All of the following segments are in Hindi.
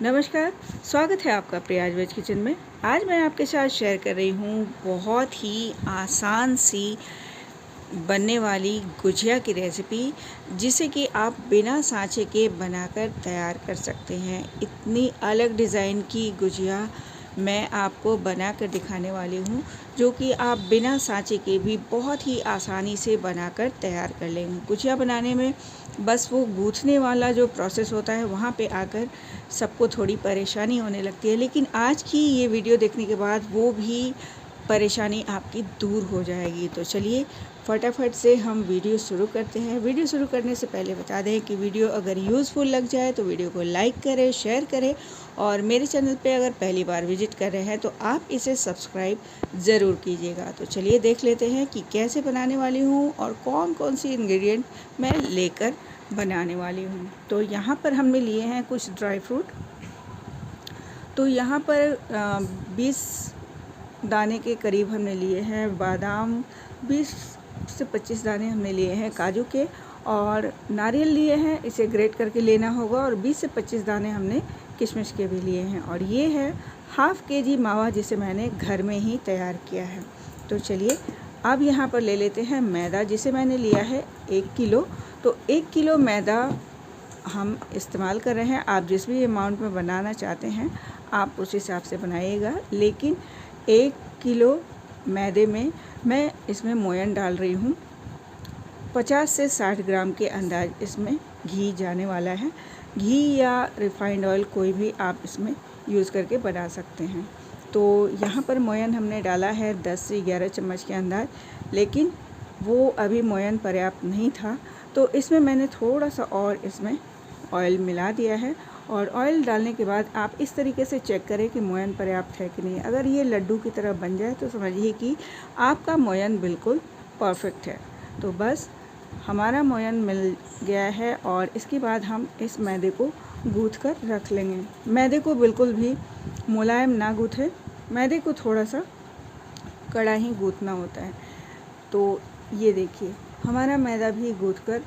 नमस्कार, स्वागत है आपका प्रियाज वेज किचन में। आज मैं आपके साथ शेयर कर रही हूँ बहुत ही आसान सी बनने वाली गुजिया की रेसिपी, जिसे कि आप बिना सांचे के बनाकर तैयार कर सकते हैं। इतनी अलग डिज़ाइन की गुजिया मैं आपको बनाकर दिखाने वाली हूँ, जो कि आप बिना सांचे के भी बहुत ही आसानी से बनाकर तैयार कर लेंगे। गुजिया बनाने में बस वो गूँथने वाला जो प्रोसेस होता है, वहाँ पे आकर सबको थोड़ी परेशानी होने लगती है, लेकिन आज की ये वीडियो देखने के बाद वो भी परेशानी आपकी दूर हो जाएगी। तो चलिए फटाफट से हम वीडियो शुरू करते हैं। वीडियो शुरू करने से पहले बता दें कि वीडियो अगर यूज़फुल लग जाए तो वीडियो को लाइक करें, शेयर करें, और मेरे चैनल पे अगर पहली बार विजिट कर रहे हैं तो आप इसे सब्सक्राइब ज़रूर कीजिएगा। तो चलिए देख लेते हैं कि कैसे बनाने वाली हूँ और कौन कौन सी इंग्रेडिएंट मैं लेकर बनाने वाली हूँ। तो यहाँ पर हमने लिए हैं कुछ ड्राई फ्रूट। तो यहाँ पर 20 दाने के करीब हमने लिए हैं बादाम, 20 से 25 दाने हमने लिए हैं काजू के, और नारियल लिए हैं, इसे ग्रेट करके लेना होगा, और 20 से 25 दाने हमने किशमिश के भी लिए हैं। और ये है हाफ़ केजी मावा, जिसे मैंने घर में ही तैयार किया है। तो चलिए अब यहाँ पर ले लेते हैं मैदा, जिसे मैंने लिया है 1 किलो। तो 1 किलो मैदा हम इस्तेमाल कर रहे हैं। आप जिस भी अमाउंट में बनाना चाहते हैं आप उस हिसाब से बनाइएगा, लेकिन 1 किलो मैदे में मैं इसमें मोयन डाल रही हूँ। 50 से 60 ग्राम के अंदाज इसमें घी जाने वाला है। घी या रिफाइंड ऑयल कोई भी आप इसमें यूज़ करके बना सकते हैं। तो यहाँ पर मोयन हमने डाला है 10 से 11 चम्मच के अंदाज, लेकिन वो अभी मोयन पर्याप्त नहीं था, तो इसमें मैंने थोड़ा सा और इसमें ऑयल मिला दिया है। और ऑयल डालने के बाद आप इस तरीके से चेक करें कि मोयन पर्याप्त है कि नहीं। अगर ये लड्डू की तरह बन जाए तो समझिए कि आपका मोयन बिल्कुल परफेक्ट है। तो बस हमारा मोयन मिल गया है, और इसके बाद हम इस मैदे को गूँथ कर रख लेंगे। मैदे को बिल्कुल भी मुलायम ना गूँथें, मैदे को थोड़ा सा कड़ा ही गूँथना होता है। तो ये देखिए हमारा मैदा भी गूँथ कर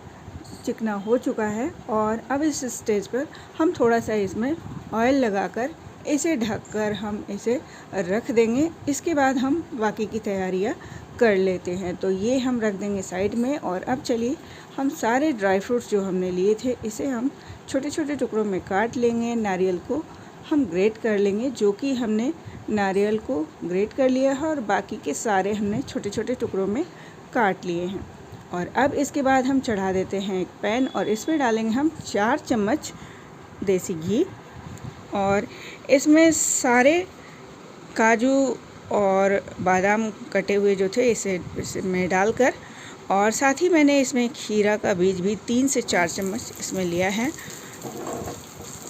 चिकना हो चुका है, और अब इस स्टेज पर हम थोड़ा सा इसमें ऑयल लगाकर इसे ढककर हम इसे रख देंगे। इसके बाद हम बाकी की तैयारियां कर लेते हैं। तो ये हम रख देंगे साइड में, और अब चलिए हम सारे ड्राई फ्रूट्स जो हमने लिए थे इसे हम छोटे छोटे टुकड़ों में काट लेंगे। नारियल को हम ग्रेट कर लेंगे, जो कि हमने नारियल को ग्रेट कर लिया है, और बाकी के सारे हमने छोटे छोटे टुकड़ों में काट लिए हैं। और अब इसके बाद हम चढ़ा देते हैं एक पैन, और इसमें डालेंगे हम 4 चम्मच देसी घी, और इसमें सारे काजू और बादाम कटे हुए जो थे इसमें डालकर, और साथ ही मैंने इसमें खीरा का बीज भी 3 से 4 चम्मच इसमें लिया है,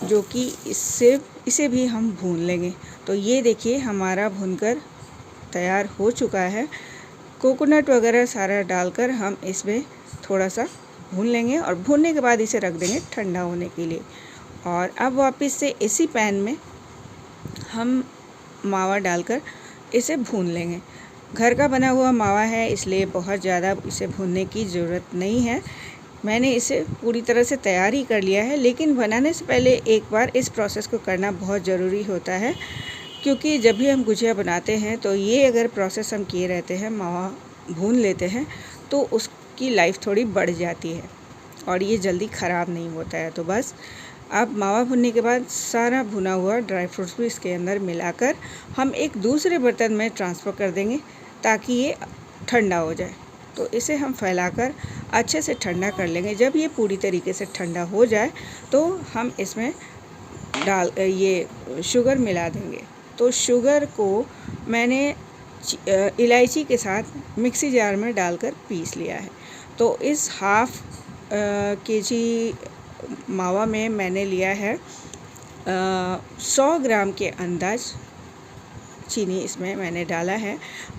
जो कि इसे भी हम भून लेंगे। तो ये देखिए हमारा भूनकर तैयार हो चुका है। कोकोनट वगैरह सारा डालकर हम इसमें थोड़ा सा भून लेंगे, और भूनने के बाद इसे रख देंगे ठंडा होने के लिए। और अब वापस से इसी पैन में हम मावा डालकर इसे भून लेंगे। घर का बना हुआ मावा है, इसलिए बहुत ज़्यादा इसे भूनने की ज़रूरत नहीं है। मैंने इसे पूरी तरह से तैयार ही कर लिया है, लेकिन बनाने से पहले एक बार इस प्रोसेस को करना बहुत ज़रूरी होता है, क्योंकि जब भी हम गुजिया बनाते हैं तो ये अगर प्रोसेस हम किए रहते हैं, मावा भून लेते हैं, तो उसकी लाइफ थोड़ी बढ़ जाती है और ये जल्दी ख़राब नहीं होता है। तो बस अब मावा भुनने के बाद सारा भुना हुआ ड्राई फ्रूट्स भी इसके अंदर मिलाकर हम एक दूसरे बर्तन में ट्रांसफ़र कर देंगे, ताकि ये ठंडा हो जाए। तो इसे हम फैलाकर अच्छे से ठंडा कर लेंगे। जब ये पूरी तरीके से ठंडा हो जाए तो हम इसमें ये शुगर मिला देंगे। तो शुगर को मैंने इलायची के साथ मिक्सी जार में डालकर पीस लिया है। तो इस हाफ़ केजी मावा में मैंने लिया है 100 ग्राम के अंदाज चीनी इसमें मैंने डाला है।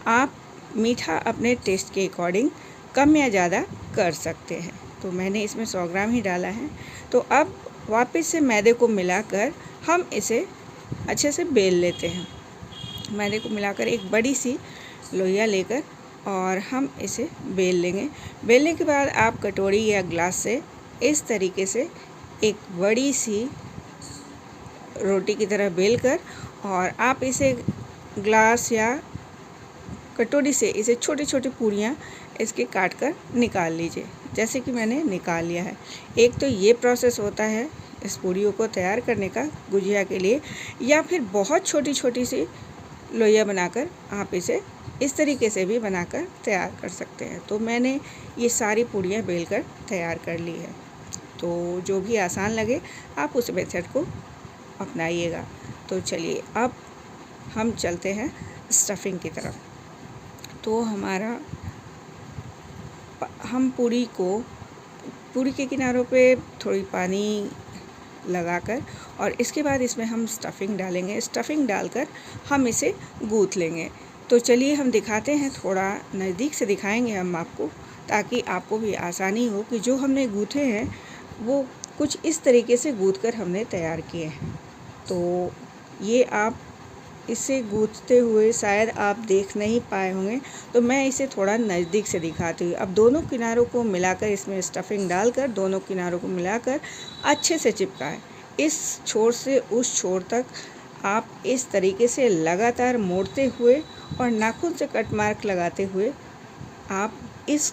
आप मीठा अपने टेस्ट के अकॉर्डिंग कम या ज़्यादा कर सकते हैं। तो मैंने इसमें 100 ग्राम ही डाला है। तो अब वापस से मैदे को मिलाकर हम इसे अच्छे से बेल लेते हैं। मैदे को मिलाकर एक बड़ी सी लोइया लेकर और हम इसे बेल लेंगे। बेलने के बाद आप कटोरी या ग्लास से इस तरीके से एक बड़ी सी रोटी की तरह बेल कर और आप इसे ग्लास या कटोरी से इसे छोटी छोटी पूरियाँ इसके काट कर निकाल लीजिए, जैसे कि मैंने निकाल लिया है। एक तो ये प्रोसेस होता है इस पूरियों को तैयार करने का गुजिया के लिए, या फिर बहुत छोटी छोटी सी लोइयाँ बनाकर आप इसे इस तरीके से भी बनाकर तैयार कर सकते हैं। तो मैंने ये सारी पूरियाँ बेलकर तैयार कर ली है। तो जो भी आसान लगे आप उस मेथड को अपनाइएगा। तो चलिए अब हम चलते हैं स्टफिंग की तरफ। तो हम पूरी के किनारों पे थोड़ी पानी लगाकर और इसके बाद इसमें हम स्टफिंग डालेंगे। स्टफिंग डालकर हम इसे गूँथ लेंगे। तो चलिए हम दिखाते हैं, थोड़ा नज़दीक से दिखाएंगे हम आपको, ताकि आपको भी आसानी हो कि जो हमने गूँथे हैं वो कुछ इस तरीके से गूँथ कर हमने तैयार किए हैं। तो ये आप इसे गूँथते हुए शायद आप देख नहीं पाए होंगे, तो मैं इसे थोड़ा नज़दीक से दिखाती हूँ। अब दोनों किनारों को मिलाकर इसमें स्टफिंग डालकर दोनों किनारों को मिलाकर अच्छे से चिपकाएं। इस छोर से उस छोर तक आप इस तरीके से लगातार मोड़ते हुए और नाखून से कट मार्क लगाते हुए आप इस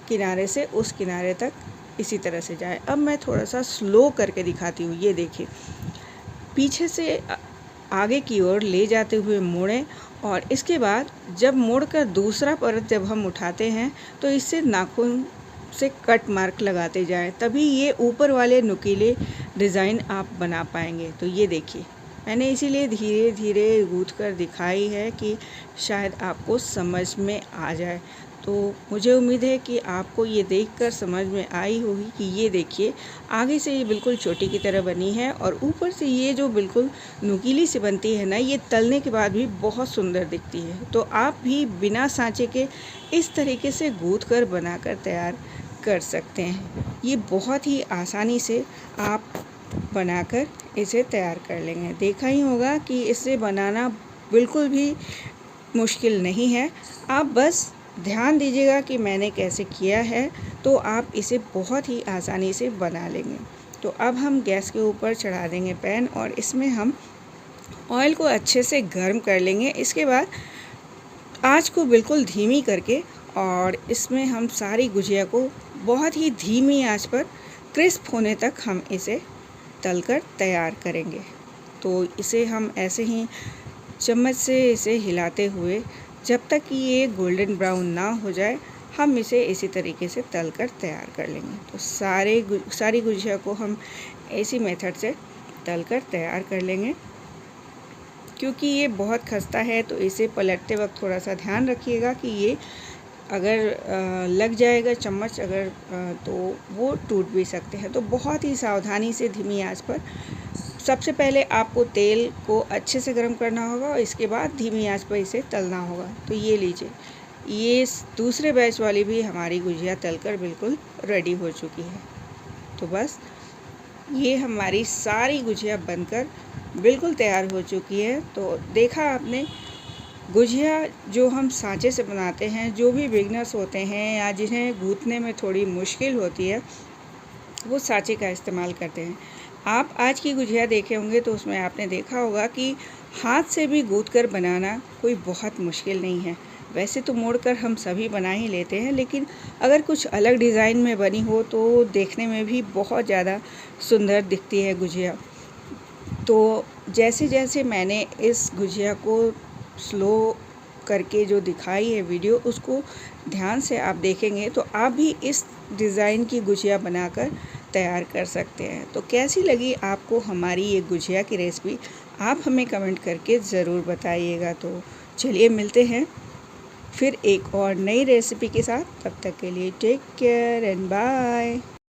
किनारे से उस किनारे तक इसी तरह से जाए। अब मैं थोड़ा सा स्लो करके दिखाती हूँ। ये देखिए, पीछे से आगे की ओर ले जाते हुए मोड़ें और इसके बाद जब मोड़कर दूसरा परत जब हम उठाते हैं तो इससे नाखून से कट मार्क लगाते जाएं, तभी ये ऊपर वाले नुकीले डिज़ाइन आप बना पाएंगे। तो ये देखिए, मैंने इसीलिए धीरे धीरे गूँथ कर दिखाई है कि शायद आपको समझ में आ जाए। तो मुझे उम्मीद है कि आपको ये देखकर समझ में आई होगी कि ये देखिए, आगे से ये बिल्कुल चोटी की तरह बनी है और ऊपर से ये जो बिल्कुल नुकीली सी बनती है ना, ये तलने के बाद भी बहुत सुंदर दिखती है। तो आप भी बिना सांचे के इस तरीके से गूँथ कर बनाकर तैयार कर सकते हैं। ये बहुत ही आसानी से आप बनाकर इसे तैयार कर लेंगे। देखा ही होगा कि इसे बनाना बिल्कुल भी मुश्किल नहीं है। आप बस ध्यान दीजिएगा कि मैंने कैसे किया है, तो आप इसे बहुत ही आसानी से बना लेंगे। तो अब हम गैस के ऊपर चढ़ा देंगे पैन और इसमें हम ऑयल को अच्छे से गर्म कर लेंगे। इसके बाद आँच को बिल्कुल धीमी करके और इसमें हम सारी गुजिया को बहुत ही धीमी आँच पर क्रिस्प होने तक हम इसे तलकर तैयार करेंगे। तो इसे हम ऐसे ही चम्मच से इसे हिलाते हुए जब तक कि ये गोल्डन ब्राउन ना हो जाए, हम इसे इसी तरीके से तलकर तैयार कर लेंगे। तो सारी गुजिया को हम इसी मेथड से तलकर तैयार कर लेंगे। क्योंकि ये बहुत खस्ता है तो इसे पलटते वक्त थोड़ा सा ध्यान रखिएगा कि ये अगर लग जाएगा चम्मच तो वो टूट भी सकते हैं। तो बहुत ही सावधानी से धीमी आंच पर सबसे पहले आपको तेल को अच्छे से गर्म करना होगा और इसके बाद धीमी आंच पर इसे तलना होगा। तो ये लीजिए, ये दूसरे बैच वाली भी हमारी गुजिया तलकर बिल्कुल रेडी हो चुकी है। तो बस ये हमारी सारी गुजिया बनकर बिल्कुल तैयार हो चुकी है। तो देखा आपने, गुजिया जो हम सांचे से बनाते हैं, जो भी बिगनर्स होते हैं या जिन्हें गूँथने में थोड़ी मुश्किल होती है, वो सांचे का इस्तेमाल करते हैं। आप आज की गुजिया देखे होंगे तो उसमें आपने देखा होगा कि हाथ से भी गूँथ कर बनाना कोई बहुत मुश्किल नहीं है। वैसे तो मोड़कर हम सभी बना ही लेते हैं, लेकिन अगर कुछ अलग डिज़ाइन में बनी हो तो देखने में भी बहुत ज़्यादा सुंदर दिखती है गुजिया। तो जैसे जैसे मैंने इस गुजिया को स्लो करके जो दिखाई है वीडियो, उसको ध्यान से आप देखेंगे तो आप भी इस डिज़ाइन की गुजिया बनाकर तैयार कर सकते हैं। तो कैसी लगी आपको हमारी ये गुजिया की रेसिपी, आप हमें कमेंट करके ज़रूर बताइएगा। तो चलिए मिलते हैं फिर एक और नई रेसिपी के साथ। तब तक के लिए टेक केयर एंड बाय।